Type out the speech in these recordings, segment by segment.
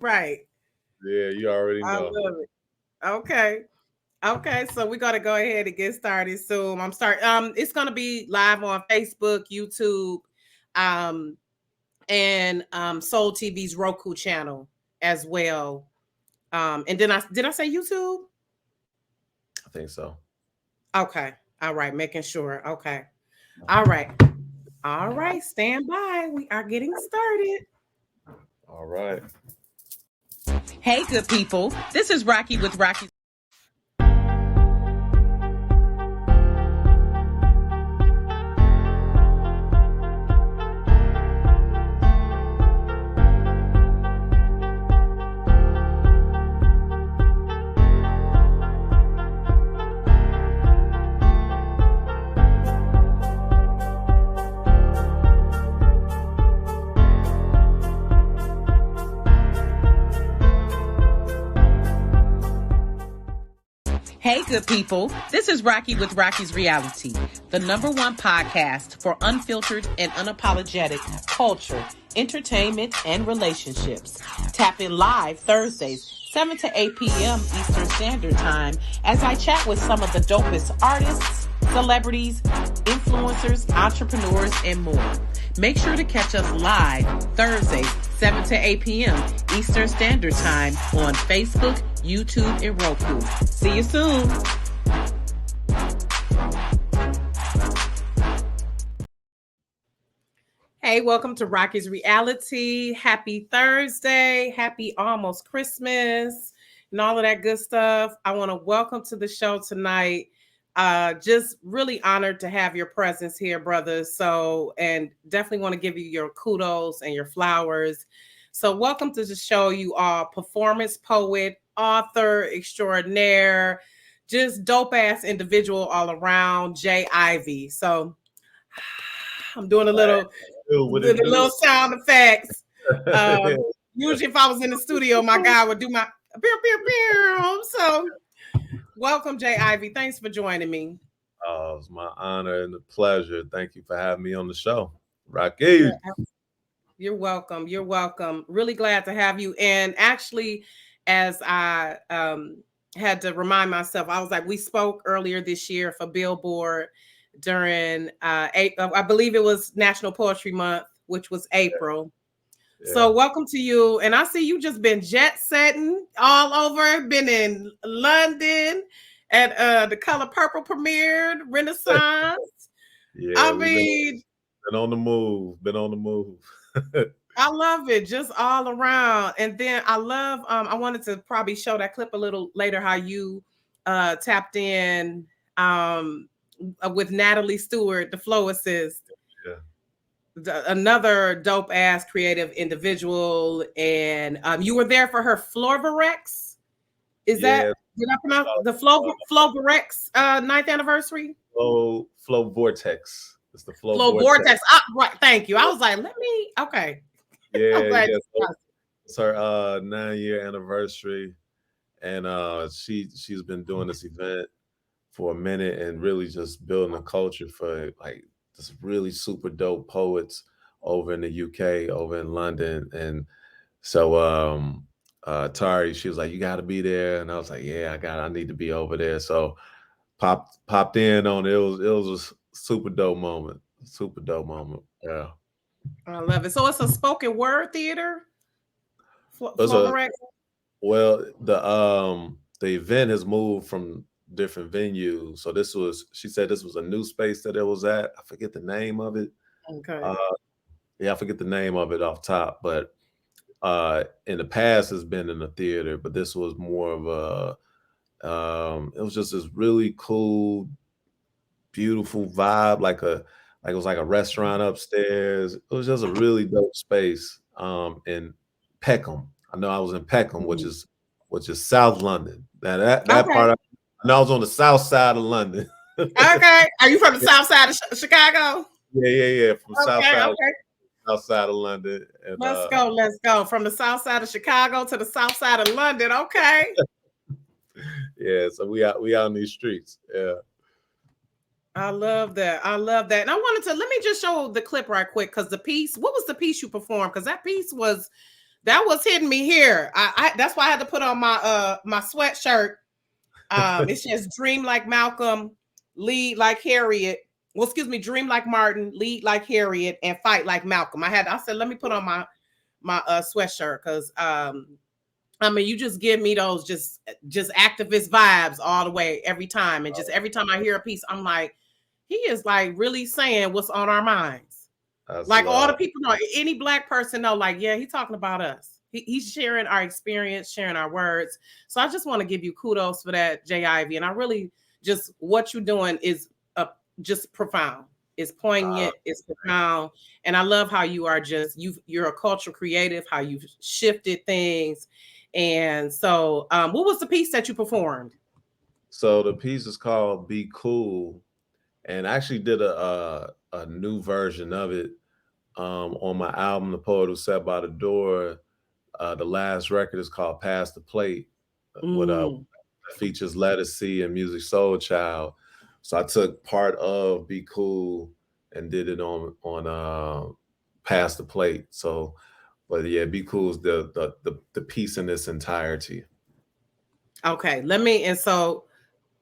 Right. Yeah, you already I know. love it. Okay. Okay, so we're gonna go ahead and get started soon. It's gonna be live on Facebook, YouTube, um, and Soul TV's Roku channel as well. And then I say YouTube? I think so. Okay. All right, making sure. Okay. All right. All right, stand by. We are getting started. All right. Hey, good people. This is Rocky with Rocky. Hey, good people. This is Rocky with Rocky's Reality, the number one podcast for unfiltered and unapologetic culture, entertainment, and relationships. Tap in live Thursdays, 7 to 8 p.m. Eastern Standard Time, as I chat with some of the dopest artists, celebrities, influencers, entrepreneurs, and more. Make sure to catch us live Thursdays, 7 to 8 p.m. Eastern Standard Time on Facebook, YouTube, and Roku. See you soon. Hey, welcome to Rocky's Reality. Happy Thursday. Happy almost Christmas and all of that good stuff. I want to welcome to the show tonight. Just really honored to have your presence here, brothers. So, and definitely want to give you your kudos and your flowers. So, welcome to the show, you all. Performance poet, author extraordinaire, just dope ass individual all around, Jay Ivy. So, I'm doing a little What it do? sound effects. Usually, if I was in the studio, my guy would do my pew pew pew. So, welcome, Jay Ivy. Thanks for joining me. Oh, it's my honor and the pleasure. Thank you for having me on the show. Rocky. You're welcome. You're welcome. Really glad to have you. And actually, as I had to remind myself, I was like, we spoke earlier this year for Billboard during I believe it was National Poetry Month, which was April. Yeah. So welcome to you. And I see you just been jet setting all over, been in London at the Color Purple premiered, Renaissance. Yeah, I we've mean, been on the move. Been on the move. I love it just all around. And then I love I wanted to probably show that clip a little later how you tapped in with Natalie Stewart, the flow assist. Yeah. Another dope ass creative individual, and you were there for her Florvarex. Is that, Yeah. did I pronounce the Florvarex 9th anniversary? Flow Vortex. It's the Flow Flow Vortex. Vortex. Right, thank you. I was like, let me. Okay, I'm Yeah, glad yeah. you So it's her 9-year anniversary. And she's been doing this event for a minute and really just building a culture for like this really super dope poets over in the UK, over in London. And so Tari, she was like, you gotta be there. And I was like, yeah, I need to be over there. So popped in on it. It was a super dope moment. Super dope moment. Yeah. I love it. So it's a spoken word theater, It was a Florvarex. Well, the event has moved from different venues. So she said this was a new space that it was at. I forget the name of it. Okay. Uh, yeah, I forget the name of it off top, but in the past has been in a theater, but this was more of it was just this really cool, beautiful vibe, like it was like a restaurant upstairs. It was just a really dope space in Peckham. I know I was in Peckham, which is South London. Now that Okay. part, I know I was on the south side of London. Okay. Are you from the south side of Chicago? Yeah, from Okay. Okay. south side of London, and Let's go. Let's go from the south side of Chicago to the south side of London. Okay. yeah, so we out in these streets. Yeah. I love that. I love that. And I wanted to let me just show the clip right quick because the piece. What was the piece you performed? Because that piece was That was hitting me here. I that's why I had to put on my sweatshirt. It says "Dream like Malcolm, lead like Harriet." Well, excuse me, dream like Martin, lead like Harriet, and fight like Malcolm. I said, let me put on my sweatshirt because I mean, you just give me those just activist vibes all the way every time, and just every time I hear a piece, I'm like, he is like really saying what's on our minds. Like all the people know, any Black person know, like, yeah, he's talking about us. He's sharing our experience, sharing our words. So I just want to give you kudos for that, Jay Ivy. And I really just, what you're doing is just profound. It's poignant, it's profound. And I love how you are you're a cultural creative, how you've shifted things. And so what was the piece that you performed? So the piece is called Be Cool. And I actually did a new version of it on my album, The Poet Who Sat by the Door. The last record is called Pass the Plate, with features Lettucey and Music Soul Child. So I took part of Be Cool and did it on Pass the Plate. So, but yeah, Be Cool is the piece in its entirety. Okay, and so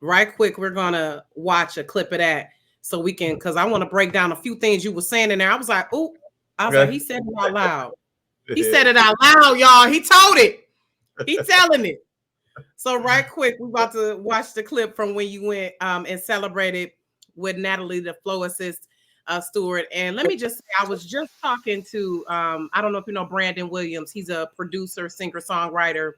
right quick, we're gonna watch a clip of that so we can, because I want to break down a few things you were saying in there. I was like, he said it out loud. He said it out loud, y'all. He told it. He telling it. So right quick, we're about to watch the clip from when you went and celebrated with Natalie, the flow assist Stewart. And let me just say, I was just talking to, I don't know if you know Brandon Williams. He's a producer, singer, songwriter,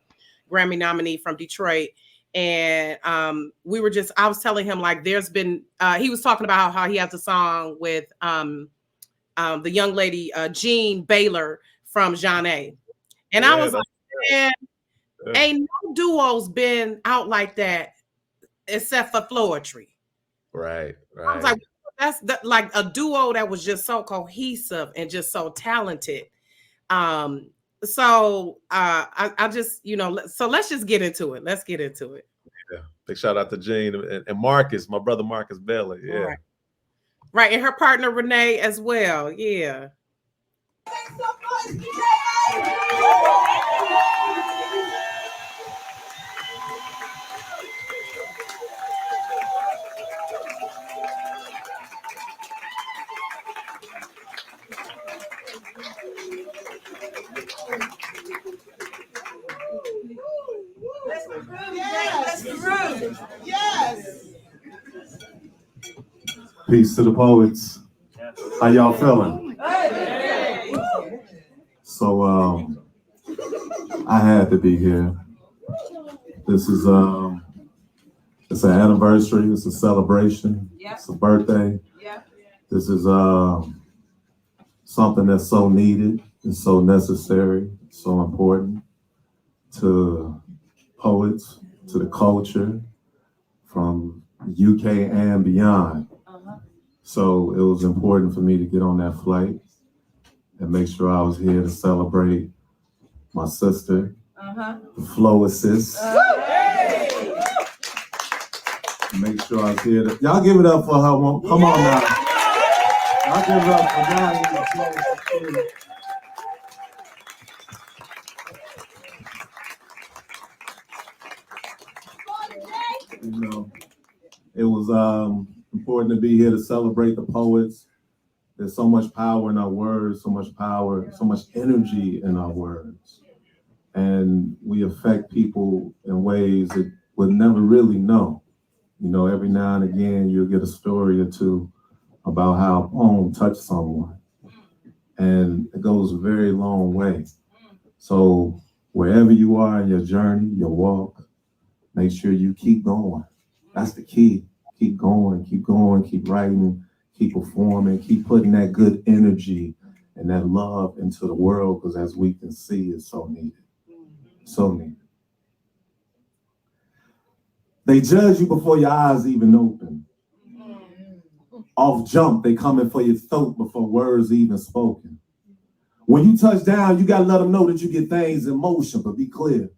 Grammy nominee from Detroit. And I was telling him, like, there's been, he was talking about how he has a song with the young lady, Jean Baylor from Jeanne. And I was like, man, ain't no duos been out like that except for Floetry. Right. I was like, that's like a duo that was just so cohesive and just so talented. So I just, so let's just get into it. Let's get into it. Yeah. Big shout out to Jane and Marcus, my brother Marcus Baylor. Yeah. Right. And her partner Renee as well. Yeah. Yes. Peace to the poets. How y'all feeling? So I had to be here. This is it's an anniversary, it's a celebration, it's a birthday. This is something that's so needed, it's so necessary, so important to poets, to the culture from UK and beyond. So it was important for me to get on that flight and make sure I was here to celebrate my sister, the flow assist. Make sure I was here to, y'all give it up for her. Come on now. Y'all give it up for that. It was important to be here to celebrate the poets. There's so much power in our words, so much power, so much energy in our words. And we affect people in ways that would never really know. Every now and again, you'll get a story or two about how a poem touched someone. And it goes a very long way. So wherever you are in your journey, your walk, make sure you keep going. That's the key. Keep going, keep writing, keep performing, keep putting that good energy and that love into the world, because as we can see, it's so needed. So needed. They judge you before your eyes even open. Off jump, they coming for your throat before words even spoken. When you touch down, you gotta let them know that you get things in motion, but be clear.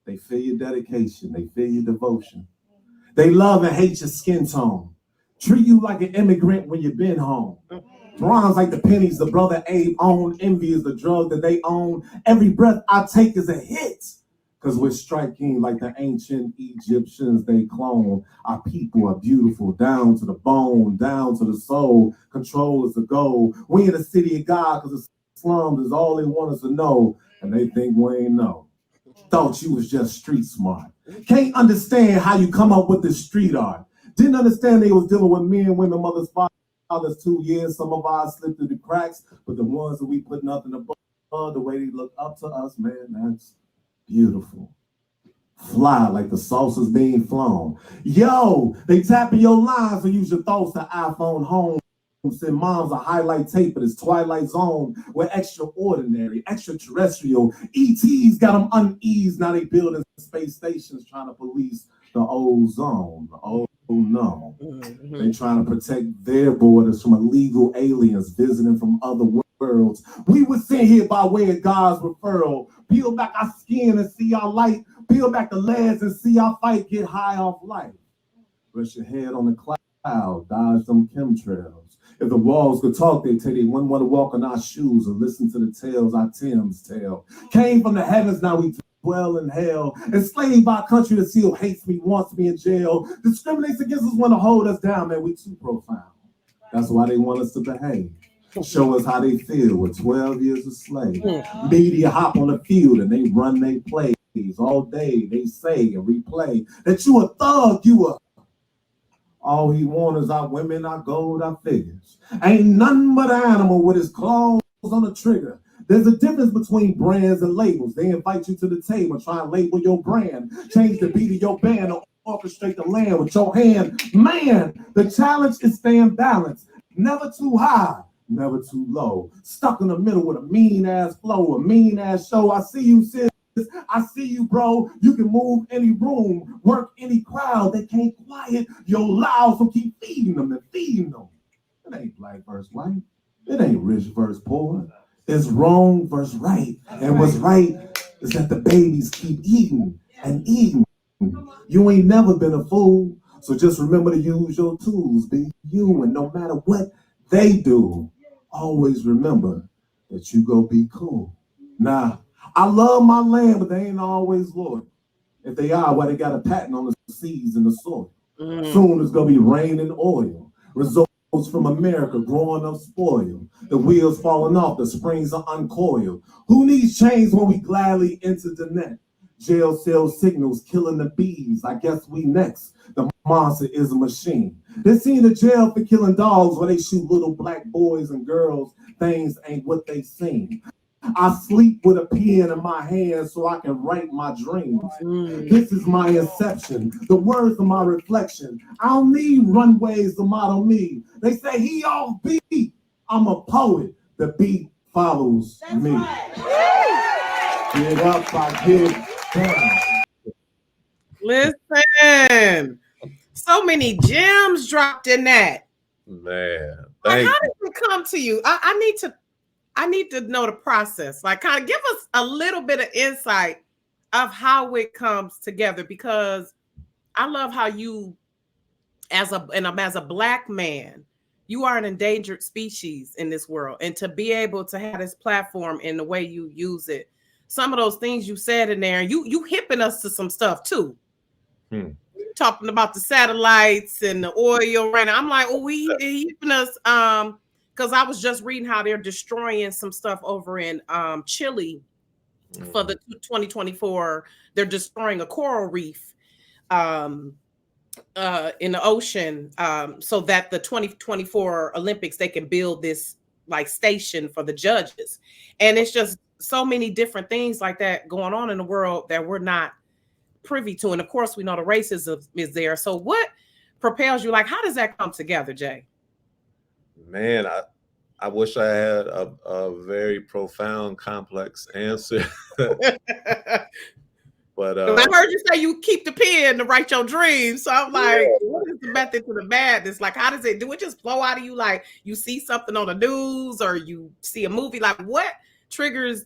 They feel your dedication, they feel your devotion. They love and hate your skin tone. Treat you like an immigrant when you've been home. Bronze like the pennies the brother Abe owned. Envy is the drug that they own. Every breath I take is a hit. Cause we're striking like the ancient Egyptians they clone. Our people are beautiful, down to the bone, down to the soul. Control is the goal. We in the city of God, cause the slums is all they want us to know. And they think we ain't know. Thought you was just street smart. Can't understand how you come up with this street art. Didn't understand they was dealing with men, women, mothers, fathers, 2 years. Some of ours slipped through the cracks, but the ones that we put nothing above, the way they look up to us, man, that's beautiful. Fly like the saucer's being flown. Yo, they tapping your lines, so use your thoughts to iPhone home. Send moms a highlight tape of this twilight zone. We're extraordinary, extraterrestrial. ETs got them uneased. Now they building space stations trying to police the ozone. Oh no. They trying to protect their borders from illegal aliens visiting from other worlds. We were sent here by way of God's referral. Peel back our skin and see our light. Peel back the legs and see our fight. Get high off life. Rest your head on the cloud. Dodge them chemtrails. If the walls could talk, they'd tell they wouldn't want to walk on our shoes and listen to the tales our Tim's tell. Came from the heavens, now we dwell in hell. Enslaved by a country that still hates me, wants me in jail. Discriminates against us, want to hold us down, man. We too profound. That's why they want us to behave. Show us how they feel with 12 years of slave. Media hop on the field and they run they plays all day. They say and replay that you a thug, you a all he wants is our women, our gold, our figures. Ain't nothing but an animal with his claws on the trigger. There's a difference between brands and labels. They invite you to the table, try and label your brand. Change the beat of your band or orchestrate the land with your hand. Man, the challenge is staying balanced. Never too high, never too low. Stuck in the middle with a mean-ass flow, a mean-ass show. I see you, sis. I see you, bro. You can move any room, work any crowd. They can't quiet your loud, so keep feeding them and feeding them. It ain't black versus white. It ain't rich versus poor. It's wrong versus right. And what's right is that the babies keep eating and eating. You ain't never been a fool, so just remember to use your tools. Be you, and no matter what they do, always remember that you go be cool. Nah. I love my land, but they ain't always loyal. If they are, why they got a patent on the seeds and the soil? Soon it's gonna be rain and oil. Results from America growing up spoiled. The wheels falling off, the springs are uncoiled. Who needs change when we gladly enter the net? Jail cell signals killing the bees. I guess we next. The monster is a machine. They seen the jail for killing dogs where they shoot little black boys and girls. Things ain't what they seem. I sleep with a pen in my hand so I can write my dreams. This is my inception, the words of my reflection. I don't need runways to model me. They say he off beat. I'm a poet. The beat follows me. Get up, I get down. Listen, so many gems dropped in that. Man, like, how did it come to you? I need to know the process. Like, kind of give us a little bit of insight of how it comes together, because I love how you, as a Black man, you are an endangered species in this world, and to be able to have this platform in the way you use it, some of those things you said in there, you hipping us to some stuff too. Talking about the satellites and the oil right now. I'm like, oh, we hipping us. Because I was just reading how they're destroying some stuff over in Chile for the 2024. They're destroying a coral reef in the ocean so that the 2024 Olympics, they can build this like station for the judges. And it's just so many different things like that going on in the world that we're not privy to. And of course, we know the racism is there. So what propels you? Like, how does that come together, Jay? Man, I wish I had a very profound, complex answer. But I heard you say you keep the pen to write your dreams. So I'm like, what is the method to the madness? Like, how does it do? It just flow out of you? Like, you see something on the news or you see a movie? Like, what triggers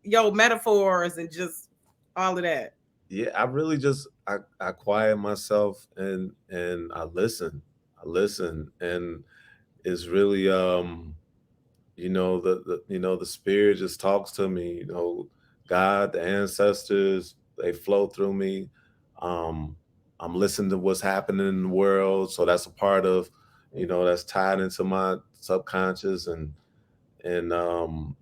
your metaphors and just all of that? Yeah, I really just I quiet myself and I listen, and it's really the spirit just talks to me. God, the ancestors, they flow through me. Um, I'm listening to what's happening in the world, so that's a part of, that's tied into my subconscious. And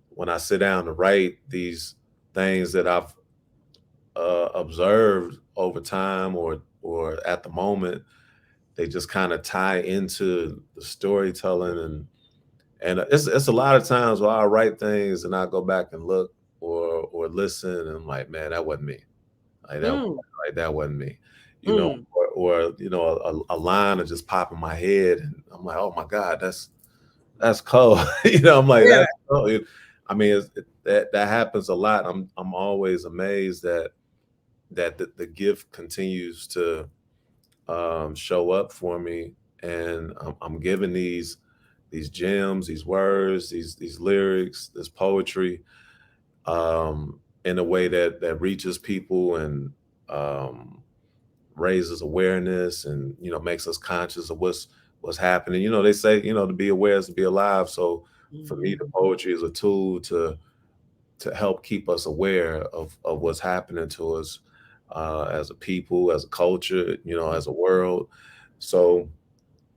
when I sit down to write these things that I've observed over time, or at the moment, they just kind of tie into the storytelling. And it's a lot of times where I write things and I go back and look or listen, and I'm like, man, that wasn't me. Like that, Mm, like that wasn't me. mm. Or a line will just pop in my head, and I'm like, oh my God, that's cold. I'm like, Yeah. that's cold. I mean, that happens a lot. I'm always amazed that the gift continues to show up for me, and I'm given these gems, these words, these lyrics, this poetry, in a way that reaches people, and um, raises awareness, and makes us conscious of what's happening. They say, to be aware is to be alive. So for me, the Mhm. poetry is a tool to help keep us aware of what's happening to us, as a people, as a culture, as a world. So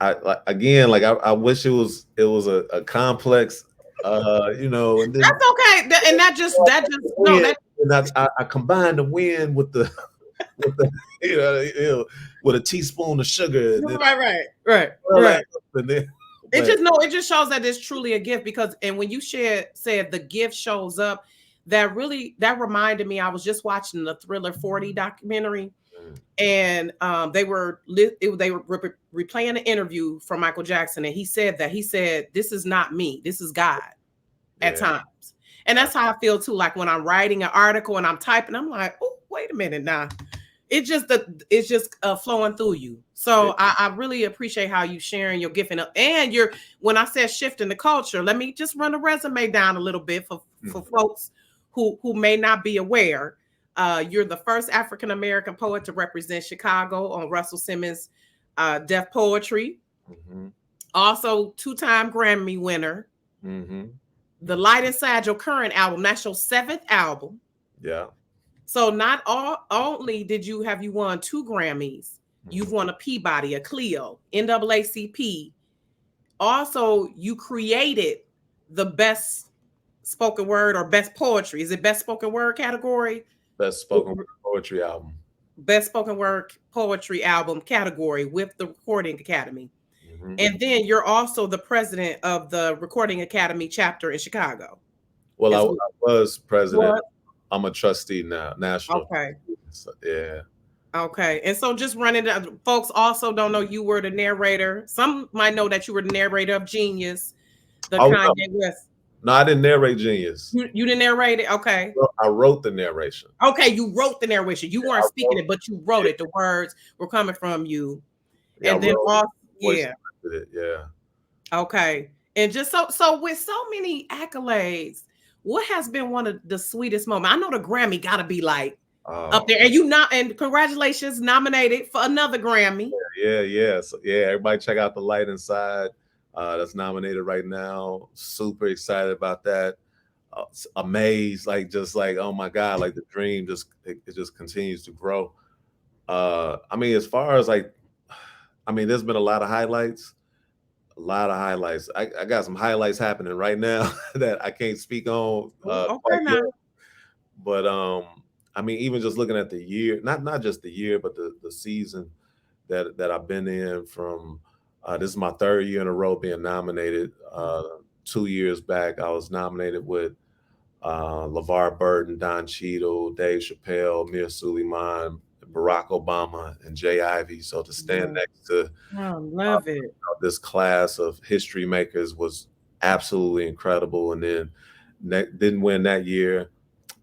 again, like I wish it was a complex, and then That's okay. And that just no, win, that and I combined the win with the with the with a teaspoon of sugar, and then swirl that right. up, and then It but just no, it just shows that it's truly a gift because and when you said the gift shows up, that reminded me. I was just watching the Thriller 40 documentary, mm, and they were replaying an interview from Michael Jackson, and he said this is not me, this is God at yeah, times. And that's how I feel too. Like when I'm writing an article and I'm typing, I'm like, oh, wait a minute now. It's just flowing through you. yeah, So I really appreciate how you sharing your gift and you're when I said shifting the culture, let me just run a resume down a little bit for mhm, folks who may not be aware. You're the first African American poet to represent Chicago on Russell Simmons' Deaf Poetry. mhm, Also, two-time Grammy winner. mhm, The Light Inside Your Current album, that's your seventh album. yeah, So not only did you won two Grammys, you've mhm. won a Peabody, a Clio, NAACP. Also, you created the best spoken word or best poetry. Is it best spoken word category? Best spoken word poetry album. Best spoken word poetry album category with the Recording Academy. Mhm. And then you're also the president of the Recording Academy chapter in Chicago. Well, I, As I was president. well. I'm a trustee now, national. Okay. So, yeah. Okay. And so just running down, folks also don't know you were the narrator. Some might know that you were the narrator of Genius, the Oh no, Kanye West. no, I didn't narrate Genius. You didn't narrate it? Okay. Well, I wrote the narration. Okay, you wrote the narration. You weren't I speaking wrote, it, but you wrote yeah, it. The words were coming from you. yeah, I And then wrote also, voice yeah. acted it. Yeah. Okay. And just so with so many accolades, what has been one of the sweetest moments? I know the Grammy gotta be like up Oh, there. And you not and congratulations, nominated for another Grammy. yeah, yeah. So, yeah, everybody check out The Light Inside. That's nominated right now. Super excited about that. Amazed, like just like, oh my God, like the dream it just continues to grow. I mean, as far as like, I mean, there's been a lot of highlights. A lot of highlights. I got some highlights happening right now that I can't speak on Okay quite yet. now. But I mean, even just looking at the year, not just the year, but the season that I've been in from. This is my third year in a row being nominated. 2 years back, I was nominated with LeVar Burton, Don Cheadle, Dave Chappelle, Mir Suleiman, Barack Obama, and Jay Ivey. So to stand Yeah. next to I love it. this class of history makers was absolutely incredible. And then didn't win that year.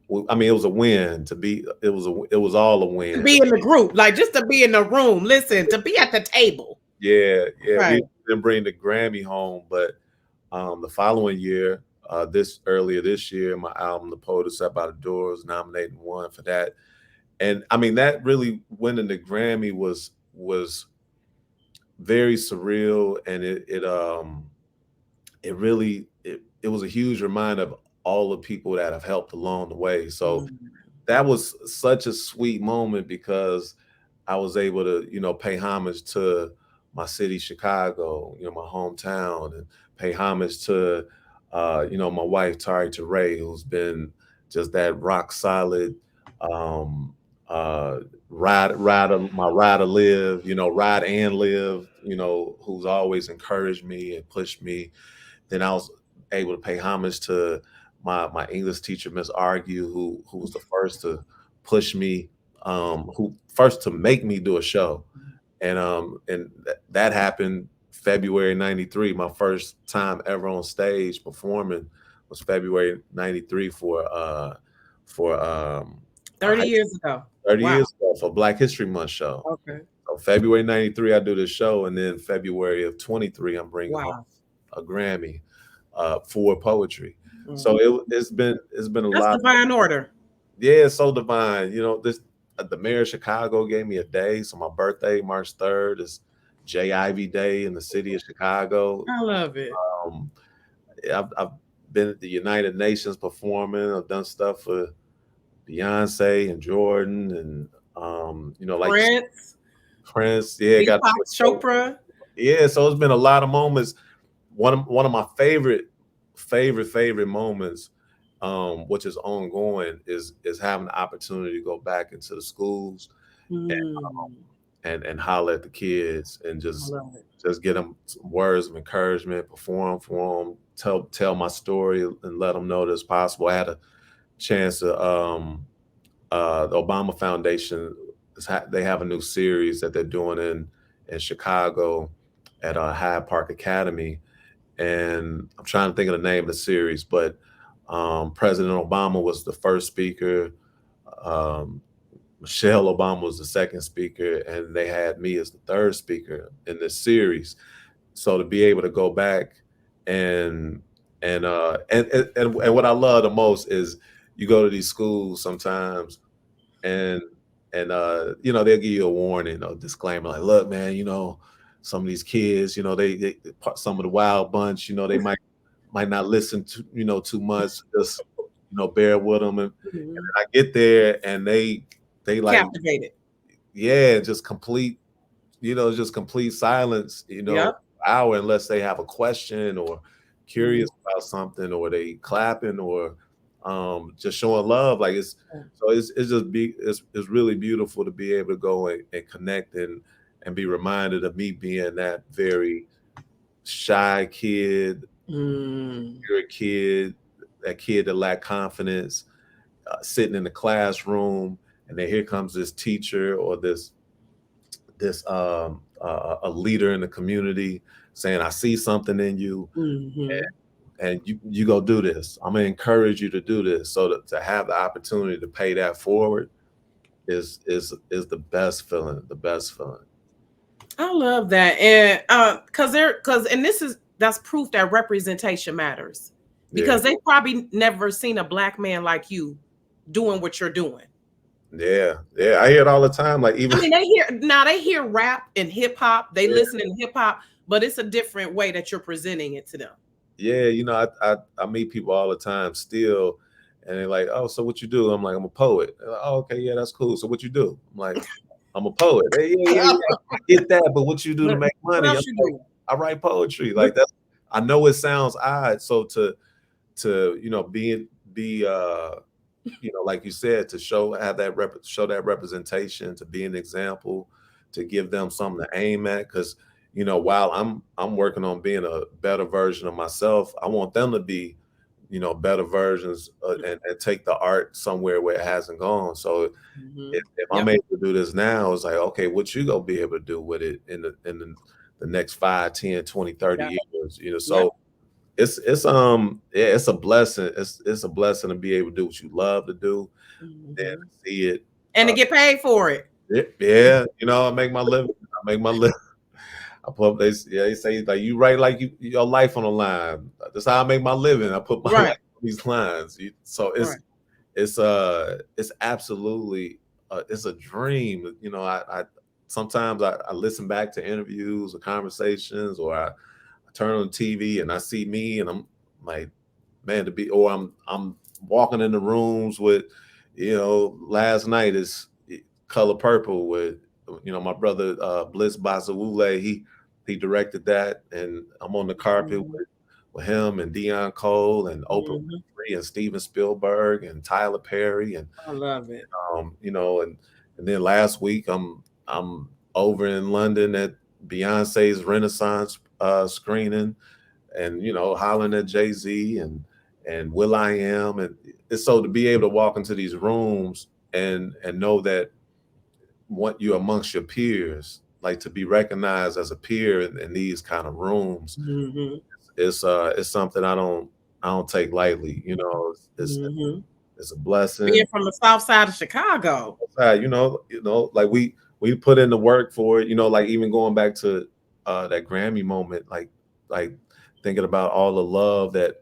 Well, I mean, it was a win to be. It was all a To win. be in the group, like just to be in the room, listen, to be at the table. Yeah, yeah. Right. We didn't bring the Grammy home, but the following year, earlier this year, my album "The Poet Who Sat by the Door" was nominated and won for that. And I mean, that really winning the Grammy was very surreal, and it really it was a huge reminder of all the people that have helped along the way. So Mm. that was such a sweet moment because I was able to, pay homage to my city, Chicago, my hometown, and pay homage to, my wife, Tari Teray, who's been just that rock solid, um, uh, ride to live, ride and live, who's always encouraged me and pushed me. Then I was able to pay homage to my English teacher, Miss Argue, who was the first to push me, who first to make me do a show. And that happened February 93. My first time ever on stage performing was February 93 for a 30 years ago. 30 Wow. years ago for Black History Month show. Okay. So February 93, I do this show, and then February of 23, I'm bringing home Wow. a Grammy for poetry. Mm. So it's been a That's lot. divine order. Yeah, it's so divine. This the mayor of Chicago gave me a day. So my birthday, March 3rd, is J. Ivy Day in the city of Chicago. I love it. Um, I've been at the United Nations performing. I've done stuff for Beyonce and Jordan, and like Prince, Prince. Yeah, got Deepak Chopra. yeah. So it's been a lot of moments. One of my favorite moments, which is ongoing, is having the opportunity to go back into the schools Mm. and holler at the kids and I just love it. just get them some words of encouragement, perform for them, tell my story, and let them know that it's possible. I had a chance to the Obama Foundation. They have a new series that they're doing in Chicago at Hyde Park Academy, and I'm trying to think of the name of the series, but President Obama was the first speaker. Um, Michelle Obama was the second speaker, and they had me as the third speaker in this series. So to be able to go back and and what I love the most is you go to these schools sometimes and they'll give you a warning or disclaimer like, look, man, some of these kids, they some of the wild bunch, they might not listen to too much, just bear with them. And Mhm. I get there and they like, Captivated. yeah, just complete silence, Yep. hour, unless they have a question or Mhm. curious about something, or they clapping, or just showing love. Like it's just it's really beautiful to be able to go and connect and be reminded of me being that very shy kid, Mm. you're a kid, that kid that lacked confidence, sitting in the classroom, and then here comes this teacher or this a leader in the community saying, I see something in you, Mhm. and you go do this. I'm gonna encourage you to do this. So to have the opportunity to pay that forward is the best feeling, the best feeling. I love that. And and that's proof that representation matters. Yeah, Because they probably never seen a Black man like you doing what you're doing. yeah. I hear it all the time. Like even I mean, they hear rap and hip hop, they yeah, listen in hip hop, but it's a different way that you're presenting it to them. yeah, I meet people all the time still, and they're like, "Oh, so what you do?" I'm like, "I'm a poet." They're like, "Oh, okay, yeah, that's cool. So what you do?" I'm like, "I'm a poet." "Hey, yeah. I get that, but what you do to make What money?" I'm else you like, do? "I write poetry." Like that's. I know it sounds odd. So to be like you said, to show that representation, to be an example, to give them something to aim at. Because while I'm working on being a better version of myself, I want them to be better versions, and take the art somewhere where it hasn't gone. So Mhm. if I'm Yep. able to do this now, it's like, okay, what you gonna be able to do with it in the next 5, 10, 20, 30 Yep. years. Yep. So yeah, it's a blessing. It's a blessing to be able to do what you love to do, and Mhm. see it. And to get paid for it. Yeah, I make my living. I make my living. I put they say like you write like your life on the line. That's how I make my living. I put my life Right. on these lines. So Right. it's absolutely it's a dream. I sometimes I listen back to interviews or conversations, or I turn on TV and I see me and I'm like, man, to be, or I'm walking in the rooms with, last night is Color Purple with, my brother Bliss Bazawule. He directed that, and I'm on the carpet with him and Deion Cole and Oprah Winfrey and Steven Spielberg and Tyler Perry, and I love it. And then last week I'm over in London at Beyonce's Renaissance screening, and hollering at Jay-Z and Will I Am, and it's so to be able to walk into these rooms and know that what you're amongst your peers, like to be recognized as a peer in these kind of rooms, it's something I don't take lightly. It's a blessing. Being from the South Side of Chicago, like we put in the work for it. Like even going back to that Grammy moment, like thinking about all the love that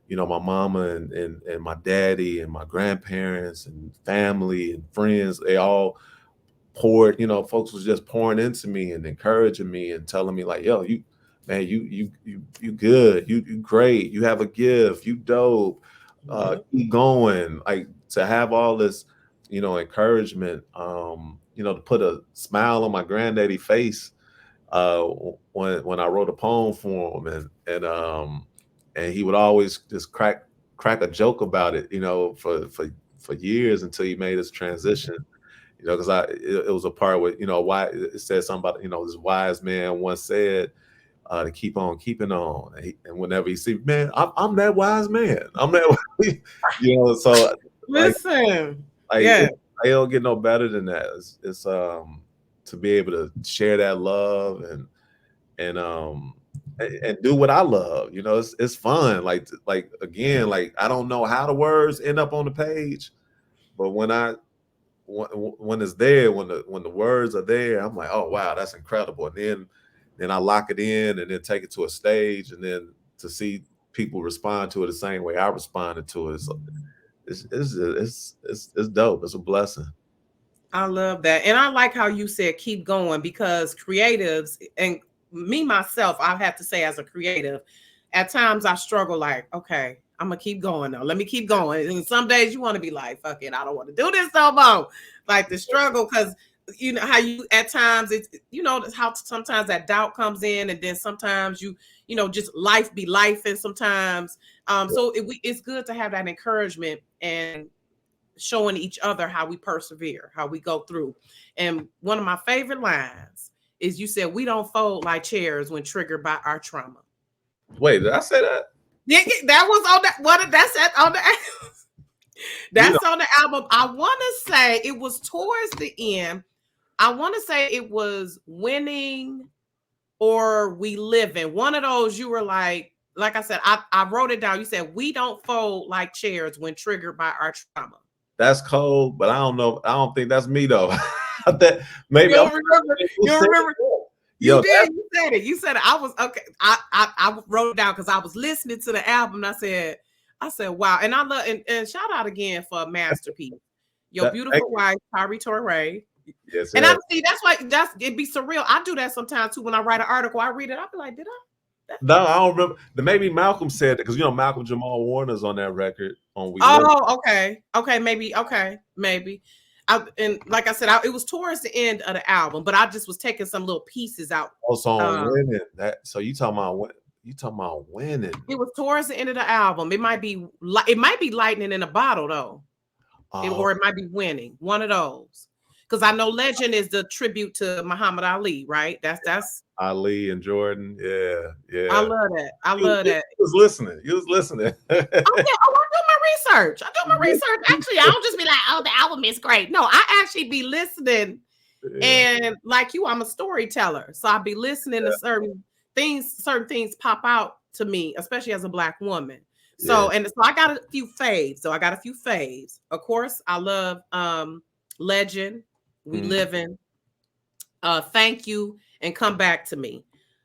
my mama and my daddy and my grandparents and family and friends, they all poured, folks was just pouring into me and encouraging me and telling me like, yo, you good, you great, you have a gift, you dope, keep going. Like to have all this, encouragement, to put a smile on my granddaddy face when I wrote a poem for him, and he would always just crack a joke about it, for years until he made his transition. Because it was a part where, why it said something about, this wise man once said to keep on keeping on, and whenever he see, man, I'm that wise man, I'm that, so listen, I don't get no better than that. It's to be able to share that love and do what I love. It's fun. Like again, like I don't know how the words end up on the page, but when it's there, when the words are there, I'm like, oh wow, that's incredible. And then I lock it in and then take it to a stage, and then to see people respond to it the same way I responded to it. It's dope. It's a blessing. I love that. And I like how you said keep going, because creatives, and me myself, I have to say as a creative, at times I struggle like, okay, I'm gonna keep going though. Let me keep going. And some days you want to be like, fuck it, I don't want to do this no more. Like the struggle, because you know how you at times it's how sometimes that doubt comes in, and then sometimes just life be life, and sometimes so it's good to have that encouragement and showing each other how we persevere, how we go through. And one of my favorite lines is you said, we don't fold like chairs when triggered by our trauma. Wait, did I say that? Yeah, that was on that. What that's that on the that's on the album. I want to say it was towards the end. I want to say it was Winning or We Living. One of those you were like I said, I wrote it down. You said, we don't fold like chairs when triggered by our trauma. That's cold, but I don't know. I don't think that's me though. That maybe you remember. You did. You said it. You said it. I was okay. I wrote it down because I was listening to the album. And I said, wow. And I love and shout out again for a masterpiece. Your beautiful wife, Tari Torre. Yes, and I see that's why it'd be surreal. I do that sometimes too. When I write an article, I read it. I'll be like, did I? No, I don't remember. Maybe Malcolm said it because Malcolm Jamal Warner's on that record on We Live. Okay, maybe. And like I said, it was towards the end of the album, but I just was taking some little pieces out. Also on Winning. So you talking about Winning? It was towards the end of the album. It might be Lightning in a Bottle though, or it might be Winning. One of those. Because I know Legend is the tribute to Muhammad Ali, right? That's Ali and Jordan. Yeah. I love that. He was listening. Okay. I do my research. Actually, I don't just be like, oh, the album is great. No, I actually be listening. Yeah. And like you, I'm a storyteller. So I'll be listening to certain things pop out to me, especially as a Black woman. So, so I got a few faves. Of course, I love Legend. We Living, Thank You, and Come Back to Me.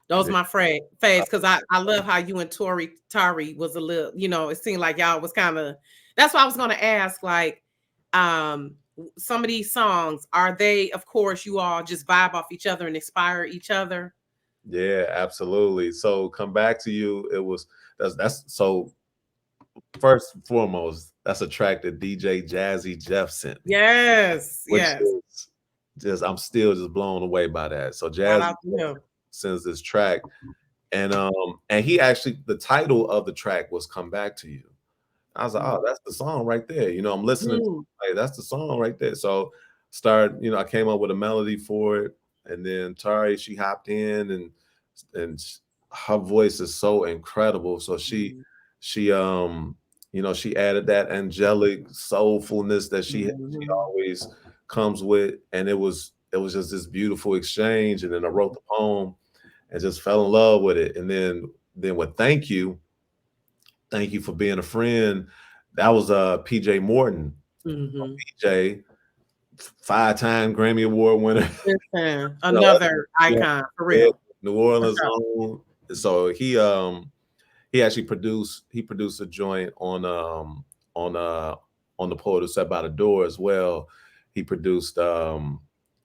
Those are my faves because I love how you and Tari was a little, it seemed like y'all was kind of, that's why I was going to ask, like, some of these songs, are they, of course, you all just vibe off each other and inspire each other? Yeah, absolutely. So Come Back to You, it was, That's so first and foremost, that's a track that DJ Jazzy Jeff sent me, Yes, which yes. is I'm still just blown away by that. So Shout Jazzy out to him. sends this track, and he actually the title of the track was "Come Back to You." I was like, oh, that's the song right there. I'm listening to Mm. like that's the song right there. So I came up with a melody for it, and then Tari she hopped in and her voice is so incredible. So she added that angelic soulfulness that she Mhm. always comes with, and it was just this beautiful exchange. And then I wrote the poem and just fell in love with it. And then with thank you for being a friend. That was PJ Morton. Mhm. PJ, 5-time Grammy Award winner. Listen, You know, another yeah, icon for yeah, real. New For Orleans sure. own. So he actually produced a joint on on the Poet Who Sat by the Door as well. He produced oh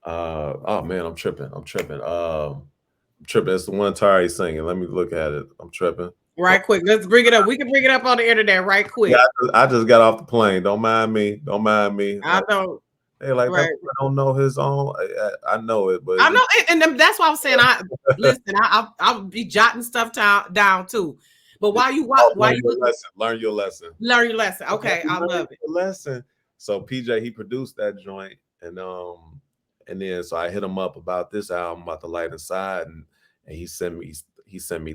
man, I'm tripping. It's the one Tari singing. Let me look at it. I'm tripping. Right quick. Let's bring it up. We can bring it up on the internet right Yeah, quick. I just got off the plane. Don't mind me. Don't mind me. I don't. Hey, like that Right. boy don't know his own. I know it, but I know, and that's why I was saying. I listen. I'll be jotting stuff down too. But while you oh, while you learn your lesson. learn your lesson, okay, I Learn love it. your lesson. So PJ he produced that joint, and then so I hit him up about this album about the light inside, and he sent me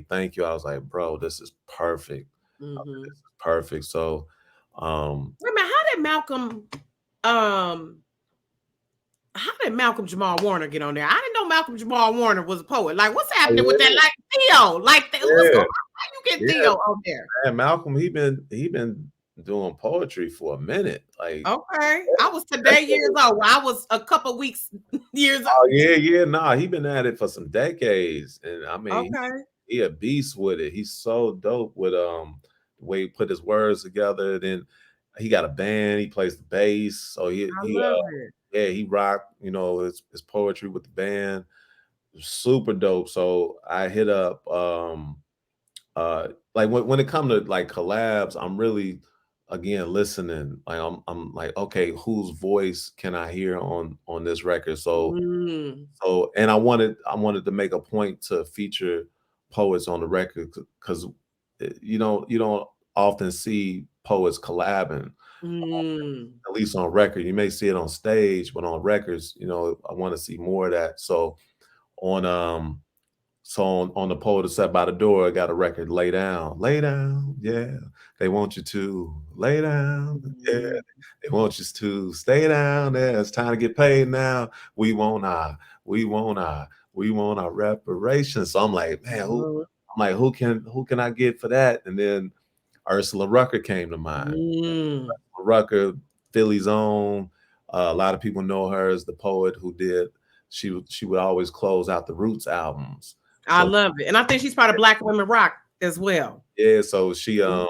thank you. I was like, bro, this is perfect. Mm-hmm. This is perfect. So Wait a minute, um how did Malcolm Jamal Warner get on there? I didn't know Malcolm Jamal Warner was a poet. Like, what's happening with that? Like Theo, what's going yeah, on? How you get yeah, Theo on there? man, Malcolm, he been doing poetry for a minute. Like, Okay, I was today years decades. old. I was a couple weeks years Oh old. yeah, yeah, nah, he been at it for some decades, and I mean, Okay, he a beast with it. He's so dope with the way he put his words together. Then he got a band. He plays the bass, so I love it. yeah, he rocked his poetry with the band. Super dope. So I hit up like when it come to like collabs, I'm really again listening. Like I'm like, okay, whose voice can I hear on this record? So Mm, and I wanted to make a point to feature poets on the record because you don't often see poets collabing, mm. at least on record. You may see it on stage, but on records, I want to see more of that. On um on the Poet Who Sat by the Door, I got a record, Lay Down, yeah. They want you to lay down, yeah. Mm, They want you to stay down there. It's time to get paid now. We want our, we want our, we want our reparations. So I'm like, man, who can I get for that? And then Ursula Rucker came to mind. mm. Rucker, Philly's own. A lot of people know her as the poet who did. She would always close out the Roots albums. I So love it, and I think she's part of Black Women Rock as well. yeah, so she oh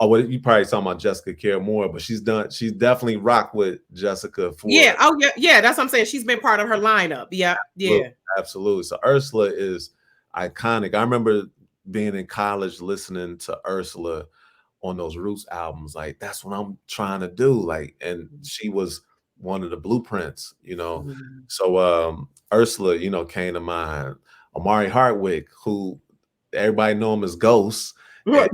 well, you probably talking about Jessica Care more, but she's definitely rocked with Jessica for Yeah. Oh yeah. Yeah. That's what I'm saying. She's been part of her lineup. Yeah. absolutely, Yeah. absolutely. So Ursula is iconic. I remember being in college listening to Ursula on those Roots albums. Like that's what I'm trying to do. Like, and she was one of the blueprints. Mhm. So Ursula, came to mind. Amari Hardwick, who everybody know him as Ghost, and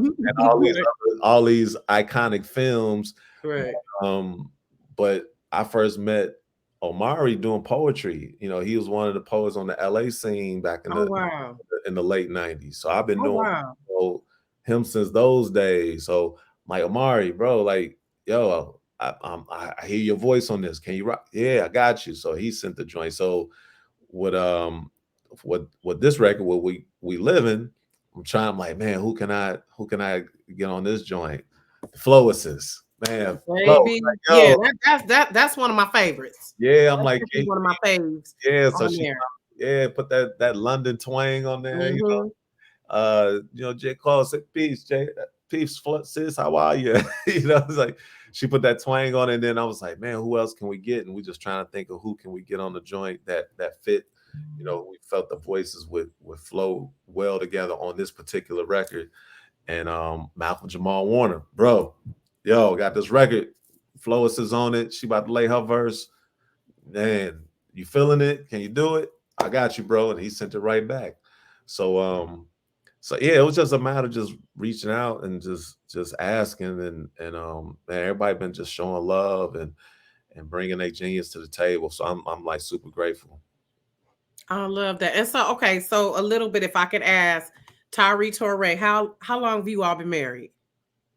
all these iconic films. Right. But I first met Omari doing poetry. He was one of the poets on the LA scene back Oh wow. in the late '90s. So I've been Oh knowing wow. him since those days. So like Omari, bro, like yo, I hear your voice on this. Can you rock? Yeah, I got you. So he sent the joint. So what what this record what we living, I'm like, man, who can I get on this joint? The Flow Assist. Man, Flow. Baby. Like, Yeah. yo, That's one of my favorites. yeah, I'm That's like, definitely one of my faves yeah, so on she there. put that London twang on there, Mm-hmm. J. Cole said, peace, Jay. Peace, sis. How are you? It's like she put that twang on, and then I was like, man, who else can we get? And we just trying to think of who can we get on the joint that fit. We felt the voices would flow well together on this particular record. and Malcolm Jamal Warner, bro, yo, got this record. Flois is on it. She about to lay her verse. Man, you feeling it? Can you do it? I got you, bro. And he sent it right back. So so yeah, it was just a matter of just reaching out and just asking, and man, everybody been just showing love and bringing their genius to the table. So I'm like super grateful. I love that. And so, okay, so a little bit, if I could ask, Tyree Torre, how long have you all been married?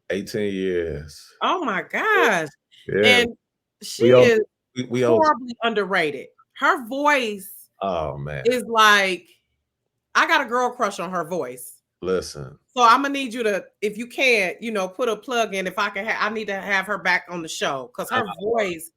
18 years. Oh my gosh. Yeah, And she we owe is we owe. horribly underrated. Her voice Oh man, is like, I got a girl crush on her voice. listen. So I'm gonna need you to, if you can, put a plug in. If I can, I need to have her back on the show because her voice